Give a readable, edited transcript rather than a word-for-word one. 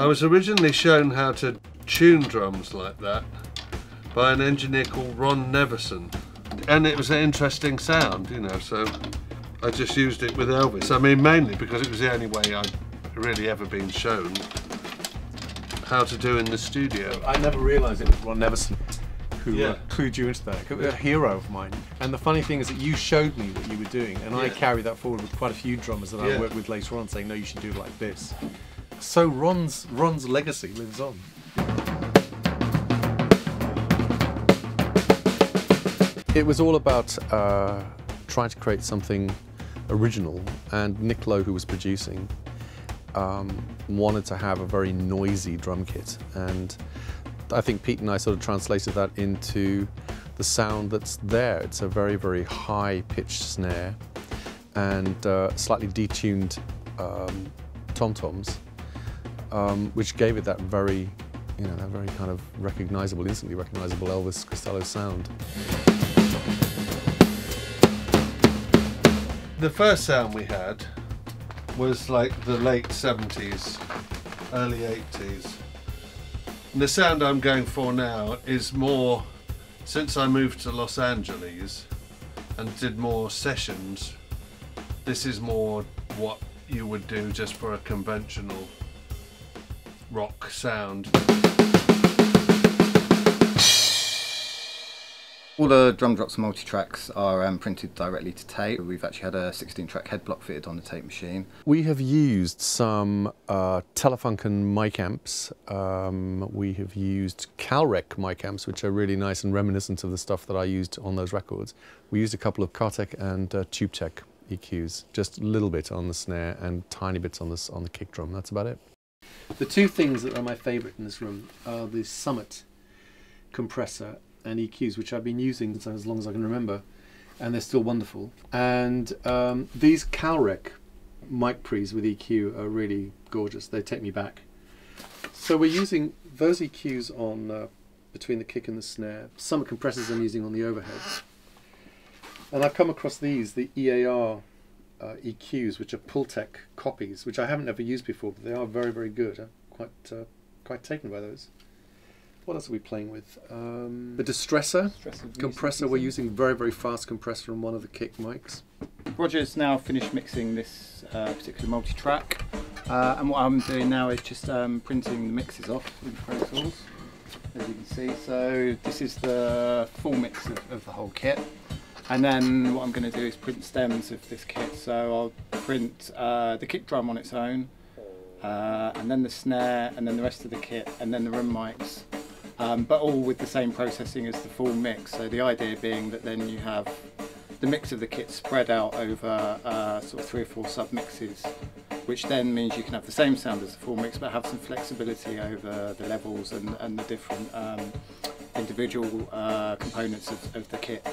I was originally shown how to tune drums like that by an engineer called Ron Neverson, and it was an interesting sound, you know, so I just used it with Elvis. I mean, mainly because it was the only way I'd really ever been shown how to do in the studio. I never realised it was Ron Neverson who clued you into that. A hero of mine. And the funny thing is that you showed me what you were doing, and I carry that forward with quite a few drummers that I work with later on, saying, no, you should do it like this. So Ron's legacy lives on. It was all about trying to create something original, and Nick Lowe, who was producing, wanted to have a very noisy drum kit, and I think Pete and I sort of translated that into the sound that's there. It's a very, very high-pitched snare and slightly detuned tom-toms, which gave it that very, you know, that very kind of recognizable, instantly recognizable Elvis Costello sound. The first sound we had was like the late 70s, early 80s. And the sound I'm going for now is more, since I moved to Los Angeles and did more sessions, this is more what you would do just for a conventional rock sound. All the Drumdrops multi-tracks are printed directly to tape. We've actually had a 16-track head block fitted on the tape machine. We have used some Telefunken mic amps. We have used Calrec mic amps, which are really nice and reminiscent of the stuff that I used on those records. We used a couple of Kartek and TubeTech EQs, just a little bit on the snare and tiny bits on the kick drum. That's about it. The two things that are my favourite in this room are the Summit compressor and EQs, which I've been using since as long as I can remember, and they're still wonderful. And these Calrec mic pre's with EQ are really gorgeous. They take me back. So we're using those EQs on between the kick and the snare. Some compressors I'm using on the overheads. And I've come across these, the EAR EQs, which are Pultec copies, which I haven't ever used before, but they are very, very good. I'm quite taken by those. What else are we playing with? The Distressor compressor. We're using very, very fast compressor on one of the kick mics. Roger's now finished mixing this particular multi-track, and what I'm doing now is just printing the mixes off in Pro Tools, as you can see. So this is the full mix of the whole kit, and then what I'm going to do is print stems of this kit. So I'll print the kick drum on its own, and then the snare, and then the rest of the kit, and then the room mics. But all with the same processing as the full mix. So the idea being that then you have the mix of the kit spread out over sort of 3 or 4 sub-mixes, which then means you can have the same sound as the full mix but have some flexibility over the levels and the different individual components of the kit.